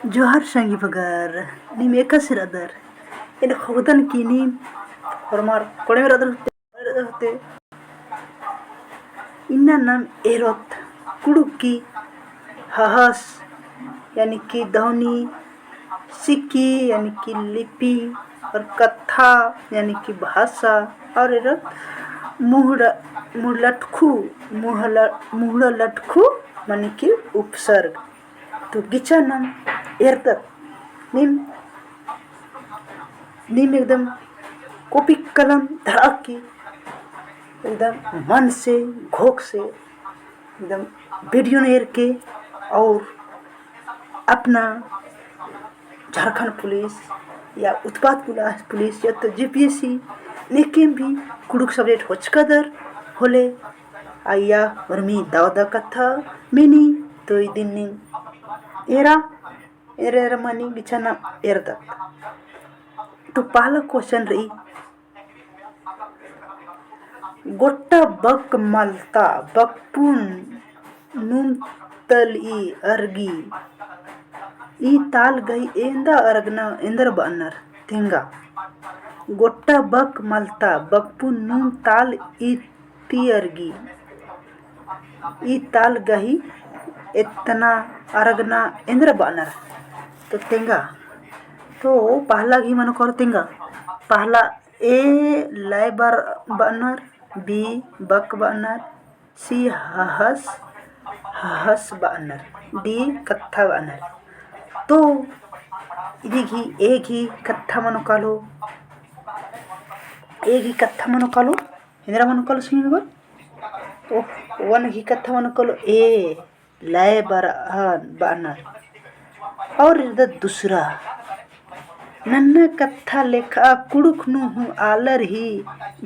Johar Shangi Bagar, Nimeka Siradar, in Hodan Kini, Hormar, Koremer होते इन्ना नाम एरोत कुड़ुकी हहस यानी कि ध्वनि सिक्की यानी कि लिपि और कथा यानी कि भाषा और एरोत मुहलटखू यानी कि उपसर्ग तो गिचा नाम एरतत निम निम एकदम कॉपी कलम धड़क की एकदम मन से घोक से एकदम वीडियो नेर के और अपना झारखंड पुलिस या उत्पाद पुलिस या तो जीपीएससी लेकिन भी कुड़ुक सब्जेक्ट होचकदर होले आया वर्मी दावदा कथा मिनी तो दिन एरा एरा मनी बिछाना एरदा तो पहला क्वेश्चन रही गोट्टा बक मलता बकपुन नून तली अर्गी ई ताल गई एंदा अरगना इंदर बनर तेंगा गोट्टा बक मलता बकपुन नून ताल ई ती अर्गी ई ताल गई इतना अरगना इंदर बनर तो तेंगा तो पहला घी मन कर तेंगा पहला ए लय बर बनर बी बक बनर सी हहस हहस बनर डी कत्था बनर तो इदी एक ही कत्था मन कालो एक ही कत्था मन कालो इंद्रा मन कालो सुनी बल तो वन ही कत्था मन कालो ए लय बर बनर और इधर दूसरा नन्ना कत्था लेखा कुड़ुक नु आलर ही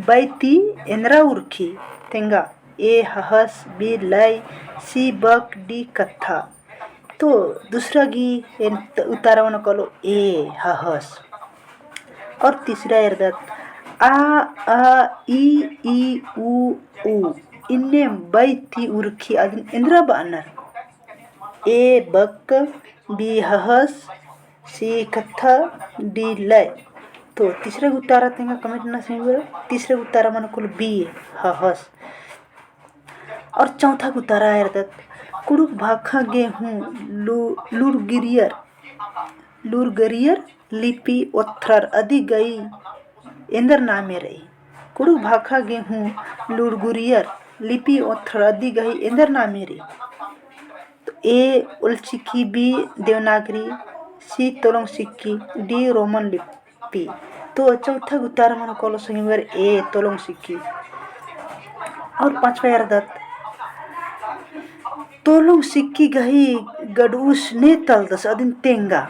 बैती इंद्रा उर्खी तेंगा ए हहस बी लय सी बक डी कत्था तो दूसरा गी उतारा मन कलो ए हहस और तीसरा इर्दत ई उ इन्ने बैती उर्खी अदिन इंद्रा बानर ए बक बी हहस सी कत्था डी लय तो तीसरे उतारा तेंगा कमेंट ना सही तीसरे उतारा मन कुल बी हहस और चौथा उतारा है कुड़ुक भाखा गेहूँ लूरगरियर लिपि ओथर अदी गई इंदर नामे रही कुड़ुक भाखा गेहूँ लूरगुरियर लिपि ओथर अदी गई इंदर नामे रही तो ए उलचिकी बी देवनागरी सी तोलोंग सिक्की डी रोमन लिपि तो चौथा उतारा मन कॉलो संगीवर ए तोलोंग सिक्की और पांचवा अर्दत तोलोंग सिक्की गही गडूस ने तलदस अदिन तेंगा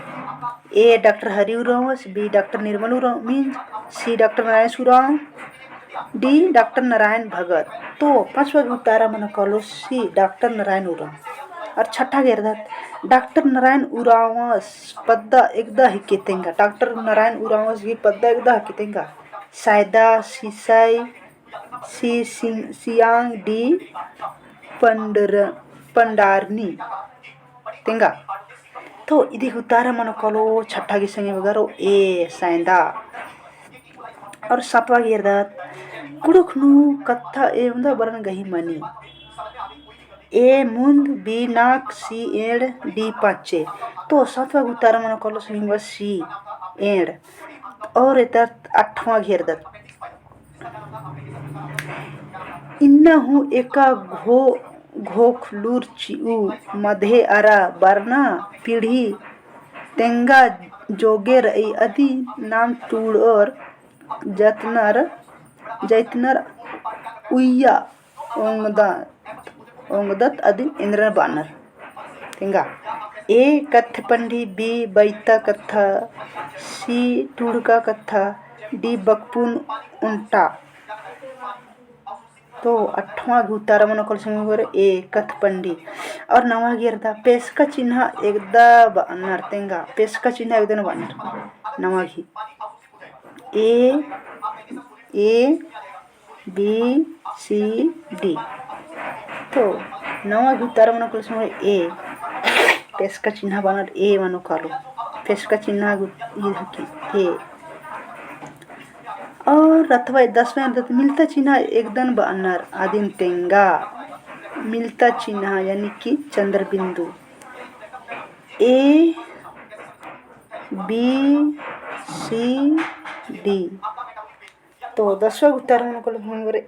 ए डॉक्टर हरि उरावस बी डॉक्टर निर्मल उराव मीन सी डॉक्टर नारायण सुराव डी डॉक्टर नारायण भगत तो पांचवा उतारा मन कॉलो सी डॉक्टर नारायण उराव और छठा गिरदत डॉक्टर नारायण उरावस पद्दा एकदा हिकेतेंगा डॉक्टर नारायण उरावस की पद्दा एकदा हिकेतेंगा सायदा सीसाई सी सियांग डी पंडारनी तेंगा तो इदी उतारा मन कलो छठा की संगे वगैरह ए सायदा और सातवा गिरदत कुड़ुक नु कत्था ए उंदा बरन गही मनी ए मुंद बी नाक सी एड़ डी पाचे तो सातवा उतारा मन कलो संगे सी एड़ और इधर आठवां गिरदत इन्ना हूँ एका घोख लूर चिऊ मधे अरा बरना पीढ़ी तेंगा जोगे रई अदी नाम टूड़ और जैतनर उइया ओंगदत अदी इंद्र बानर तेंगा ए कथ पंडी बी बैता कथा सी टूड़का कथा डी बकपुन उल्टा तो अठवां उतारा मन कल संगे ए कथ पंडी और नवा गिरदा पेशका चिन्ह एकदा बानर तेंगा पेशका चिन्ह एकदा बानर नवा घी ए बी सी डी तो नवा उतारा मन कल संगे ए पेश का चिन्ह बानर ए मनो कालो पेश का चिन्ह ए और अथवा 10वें अर्थ मिलता चिन्ह एकदन बानर आदिम तेंगा मिलता चिन्ह यानी कि चंद्र बिंदु ए बी सी डी। तो 10वां उत्तर मन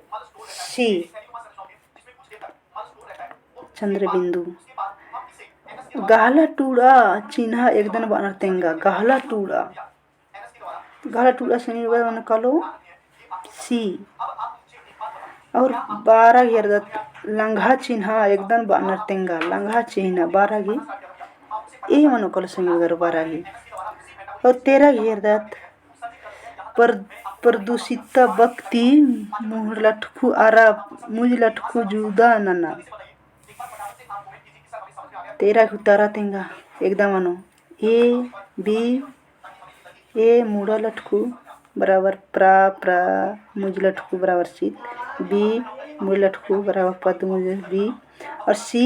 सी चंद्र बिंदु। गहला टूड़ा चिन्ह एकदन बानर तेंगा गहला टूड़ा से मन कालो सी और 12 घेरदत लंघा चिन्ह एकदन बानर तेंगा लंघा चिन्ह 12 घी ए मनो कालो संगी 12 घी और 13 घेरदत प्रदूषित बक्ति मुह लटकू आरा मुझ लटकू जुदा नना 13 उतारा तेंगा एकदम मनो ए बी ए मुड़ा लटकू बराबर प्रा मुझ लटकू बराबर शीत बी मुड़ लटकू बराबर पद मुझ बी और सी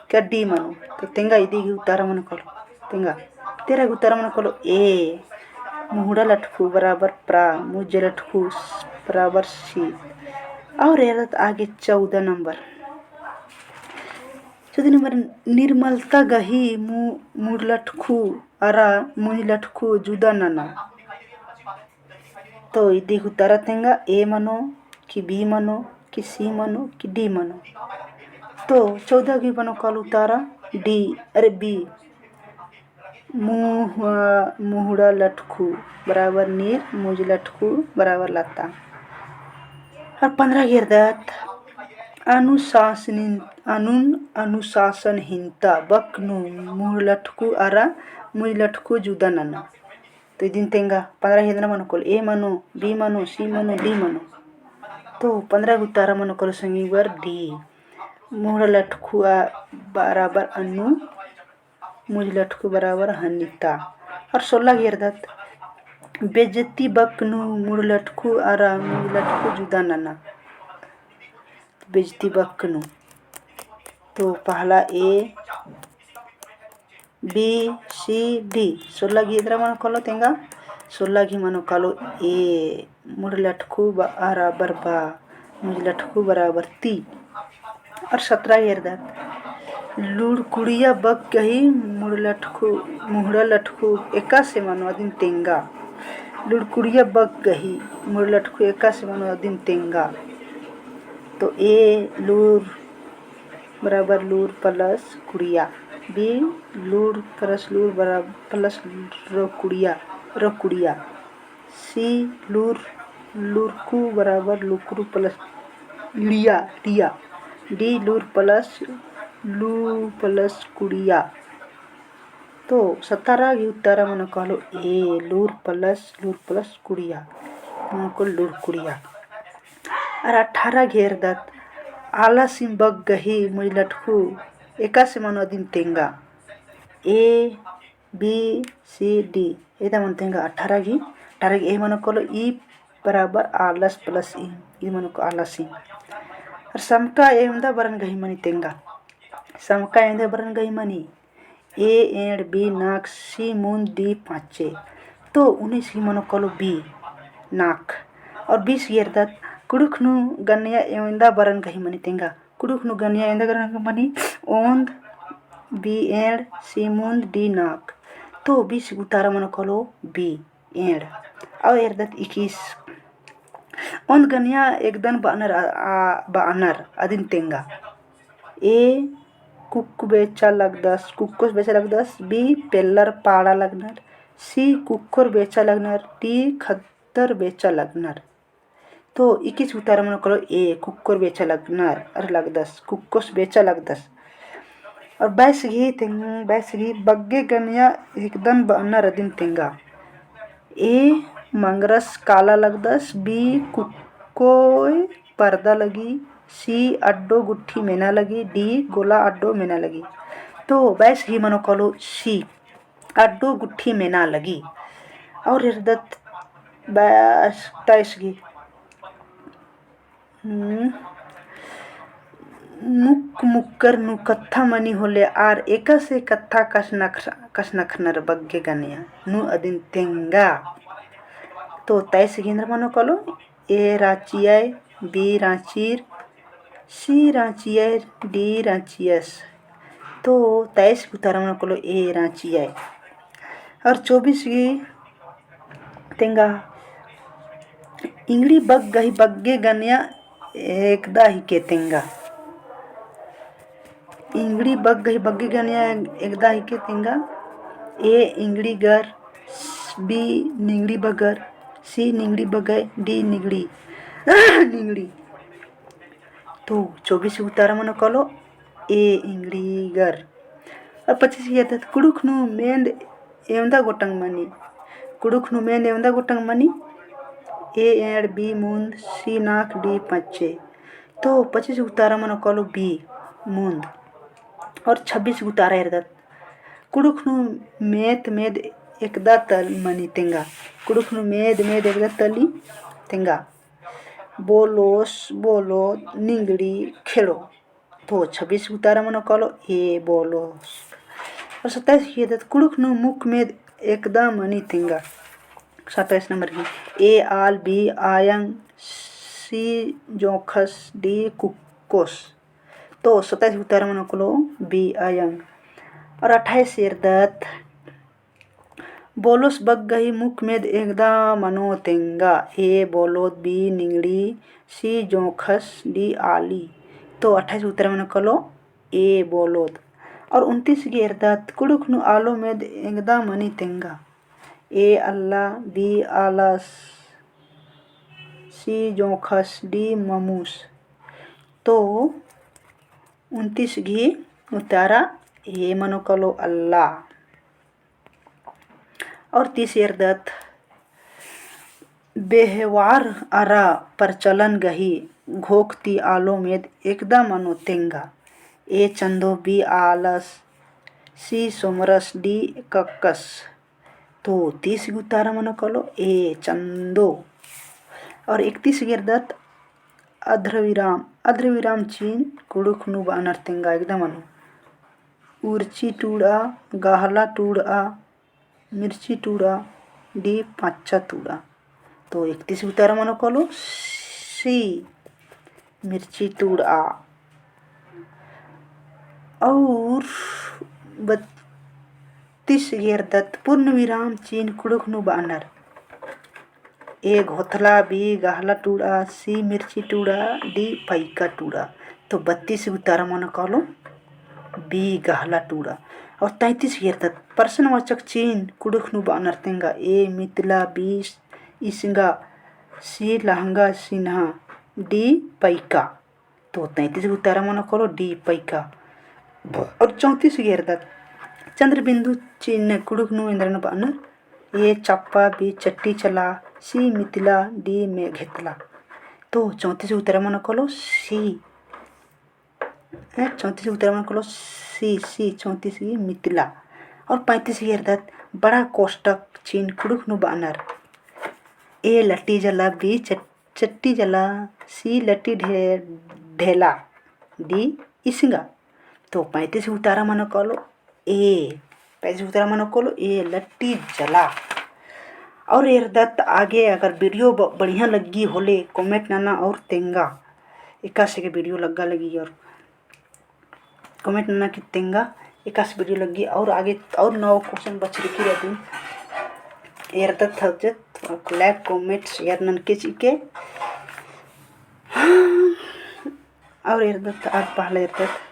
क्या डी मनो तो तेंगा इदी उतारा मनो कलो तेंगा 13 उतारा मनो कलो ए मुड़ा लटकू बराबर प्रा मुझ लटकू बराबर सी और आगे 14 नंबर निर्मलता गही मुड़ लटकू अरा मुझ लटकू जुदा नना तो इदी उतारा तेंगा ए मनो कि बी मनो कि सी मनो कि डी मनो तो 14 की मनो कल उतारा डी अरे बी मुहड़ा लटकू बराबर नीर मुझ लटकू बराबर लता और 15 गिरदत अनुशासनहीनता बकनु मुह लटकू अरा मुझ लटकू जुदा नना तो इदिन तेंगा 15 गिरदना मनो कल ए मनो बी मनो सी मनो डी मनो तो 15 उतारा मनो कल संगी बर डी मुह लटकू बराबर अनु मुझ लटकू बराबर हनिता और 16 गिरदत बेजती बकनु मुड़ लटकू अरा मुझ लटकू जुदा नना बेजती बकनु तो पहला ए बी सी डी 16 गिद्रा मनो कलो तेंगा 16 घी मनो कलो ए मुड़ लटकू बराबर बा मुझ लटकू बराबर ती और 17 गिरदत लुड़कुड़िया बक गही मुहड़ा लटकू एका से मनो अदिन तेंगा लुड़कुड़िया बक गही मुड़ लटकू एका से मनो अदिन तेंगा तो ए लूर बराबर लूर प्लस कुड़िया बी लूर प्लस लूर बराबर प्लस कुड़िया सी लूरकू बराबर लुकरू प्लस लिया डी लूर प्लस लू प्लस कुड़िया तो 17 की उत्तर मन कहलो ए लूर प्लस कुड़िया मन को लूर कुड़िया और 18 घेर दत आला सिम बग गही मुझ लटकू एका से मनो दिन तेंगा ए बी सी डी एदा मन तेंगा 18 ए मनो कलो ई बराबर आलस प्लस ई मनो को आलसी और समका एमदा बरन गही मनी तेंगा समका एमदा बरन गही मनी ए एंड बी नाक सी मुंद डी पाँचे तो 19 की मनो कलो बी नाक और 20 गिरदत कुड़ुखनु गन्या एंदा बरन गही मनी तेंगा कुड़ुखनु गन्या एंदा बरन मनी ओंद बी एंड सी मुंद डी नाक तो 20 उतारा मनो कलो बी एंड और एरदत 21 ओंद गन्या एकदन बानर अदिन तेंगा ए कुक्कु बेचा लगदस कुक्कोस बेचा लगदस बी पेल्लर पाड़ा लगनर सी कुक्कोर बेचा लगनर डी खद्दर बेचा लगनर तो 21 उतारा मन करो ए कुक्कोर बेचा लगनर अरे लगदस कुक्कोस बेचा लगदस और 22 घी बग्गे गनिया एकदम बानर अदिन तेंगा ए मंगरस काला लगदस बी कुक्कोय पर्दा लगी सी अड्डो गुट्ठी मेना लगी डी गोला अड्डो मेना लगी तो 22 घी मनो कलो सी अड्डो गुट्ठी मेना लगी और इरदत 23 घी मुक मुक्कर नु कत्था मनी होले आर एका से कत्था कस नखनर बग्गे गनिया नु अदिन तेंगा तो तैस गिंद्र मनो कलो ए रांचियाय बी रांचीर सी रांचियाय डी रांचियस तो तैस उतारा मनो कलो ए रांचियाय और 24 की तेंगा इंगड़ी बग गही बग्गे गनिया एकदा ही के तेंगा इंगड़ी बग गही बग्गे गनिया एकदा ही के तेंगा ए इंगड़ी गर बी निंगड़ी बगर सी निंगड़ी बगय डी निंगड़ी निंगड़ी तो 24 उतारा मनो कलो ए इंगड़ी गर और 25 की आदत कुड़ुक नु मेंद एवंदा गोटंग मनी कुड़ुक नु मेंद एवंदा गोटंग मनी ए एंड बी मुंद सी नाक डी पच्चे तो 25 उतारा मनो कलो बी मुंद और 26 उतारा इरदत कुड़ुक नु मेद मेद एकदा तल मनी तेंगा कुड़ुक नु मेद मेद एकदा तली तेंगा बोलोस बोलो निंगड़ी खेलो तो 26 उतारा मनो कलो ए बोलोस और 27 की आदत कुड़ुक नु मुख मेद एकदा मनी तेंगा 27 नंबर की ए आल बी आयंग सी जोखस डी कुकोस तो 27 उतारा मनो कलो बी आयंग और 28 इरदत बोलोस बग गही मुख में एकदा मनो तेंगा ए बोलोत बी निंगड़ी सी जोखस डी आली तो 28 उतारा मनो कलो ए बोलोत और 29 की इरदत कुड़ुक नु आलो में एकदा मनी तेंगा ए अल्लाह बी आलस सी जोखस डी ममूस तो 29 घी उतारा ए मनो कलो अल्लाह और 30 इरदत बेहवार अरा परचलन गही घोकती आलो में एकदा मनो तेंगा ए चंदो बी आलस सी सोमरस डी कक्कस तो 30 उतारा मनो कलो ए चंदो और 31 गिरदत अध्रविराम चीन कुड़ुक नु बानर तेंगा एकदम मनो उर्ची टूड़ा गाहला टूड़ा मिर्ची टूड़ा डी पाँचा टूड़ा तो 31 उतारा मनो कलो सी मिर्ची टूड़ा और 32 गिरदत पूर्ण विराम चीन कुड़ुक नु बानर ए घोथला बी गाहला टूड़ा सी मिर्ची टूड़ा डी पैका टूड़ा तो 32 उतारा मनो कलो बी गाहला टूड़ा और 33 गिरदत प्रश्नवाचक चीन कुड़ुक नु बानर तेंगा ए मिथिला बी इसंगा सी लहंगा सिन्हा डी पैका तो 33 उतारा मनो कलो डी पैका और 34 गिरदत चंद्रबिंदु चीन कुड़ुक नु इंद्रन बानर ए चप्पा बी चट्टी चला सी मिथिला डी में घेतला तो 34 उतारा मनो कलो सी 34 उतारा मनो कलो सी 34 की मिथिला और 35 की इरदत बड़ा कोष्टक चीन कुड़ुक नु बानर ए लट्टी जला बी चट्टी जला सी लट्टी ढेला डी इसंगा तो 35 उतारा मनो कलो ए 35 उतारा मनो कलो ए लट्टी जला और इरदत आगे अगर वीडियो बढ़िया लगी होले कमेंट नाना और तेंगा इक्यासी के वीडियो लगी और कमेंट ना कि तेंगा 81 वीडियो लगी और आगे और 9 क्वेश्चन बच रखी रहती इरदत थजत लाइक कमेंट शेयर नन के चिके और इरदत आग पहले इरदत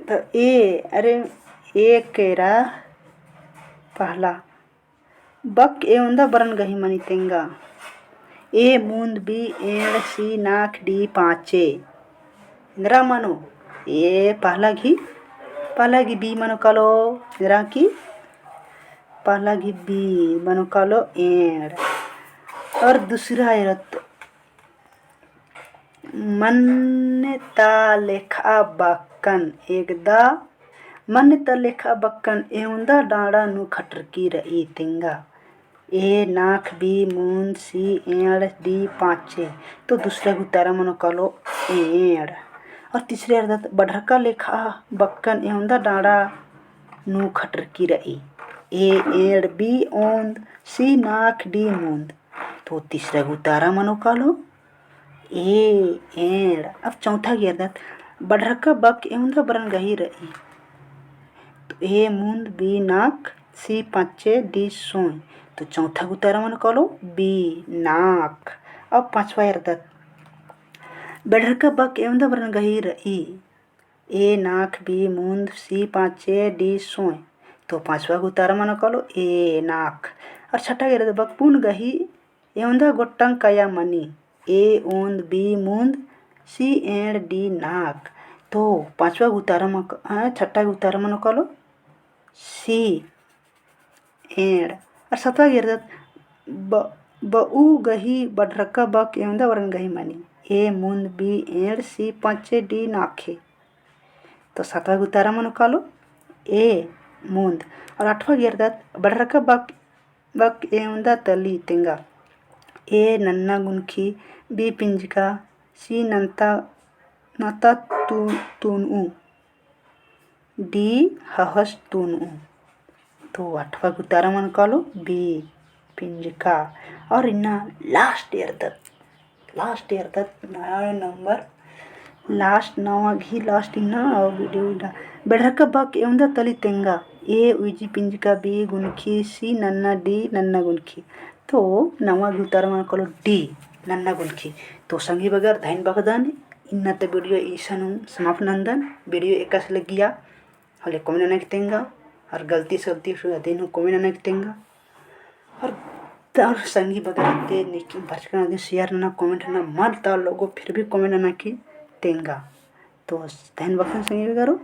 तो अरे ए केरा पहला बक एवंदा बरन गही मनी तेंगा ए मूंद बी एड़ सी नाक डी पाँचे इंद्रा मनो ए पहला घी बी मनो कलो इंद्रा की पहला घी बी मनो कलो एड़ और दूसरा इरत मन्नता लेखा बक्कन एकदा मन्नता लेखा बक्कन एवंदा डांडा नु खटरकी रही तेंगा ए नाक बी मूंद सी एड़ डी पाँचे। तो दूसरा गुतारा मनो कालो एड़। और तीसरे अर्थ बढ़रका लेखा बक्कन एवंदा डांडा नु खटरकी रही ए एड़ बी ओंद सी नाक डी मूंद। तो तीसरा गुतारा मनो कालो ए एड़। अब चौथा गिरदत बढ़रका बक एवंदा बरन गही रही तो ए मूंद बी नाक सी पाँचे डी सोई। तो चौथा गुतारा मन कलो बी नाक। अब पांचवा अर्दत बढ़रका बक एवंदा बरन गही रही ए नाक बी मूंद सी पाँचे डी सोई। तो पांचवा गुतारा मन कलो ए नाक। और छठा गिरदत बक पुन गही एवंदा गोट्टंग कया मनी ए ओंद बी मूंद सी एड़ डी नाक। तो पांचवा गुतारा मन छठा गुतारा मन कलो सी एड़। और सातवा गिरदत बऊ गही बढ़रका बक एवंदा बरन गही मनी ए मूंद बी एड़ सी पाँचे डी नाखे। तो सातवा गुतारा मन कालो ए मूंद। और आठवां गिरदत बढ़रका बक एवंदा तली तेंगा ए नन्ना गुनखी बी पिंजका सी नता तुनु डी हहस तुनु। तो आठवां गुतारा मन कालो बी पिंजका। और इन्ना लास्ट अर्दत नंबर लास्ट नवा घी लास्ट इन्ना और वीडियो इन्ना बढ़रका बक एवंदा तली तेंगा ए उइजी पिंजका बी गुनखी सी नन्ना डी नन्ना गुनखी। तो नवा गुतारा मन कालो डी नन्ना गुनखी। तो संगी बगर धैन बगदान इन्ना ते वीडियो ईसनु समाप्त नंदन वीडियो एकस लगिया हले कमेंट ना कितेंगा और गलती सलती दिन कमेंट ना कितेंगा और संगी बगर ते निकी भचकना दे शेयर ना कमेंट ना मत ता लोगो फिर भी कमेंट ना की तेंगा। तो धैन बगदान संगी बगरो।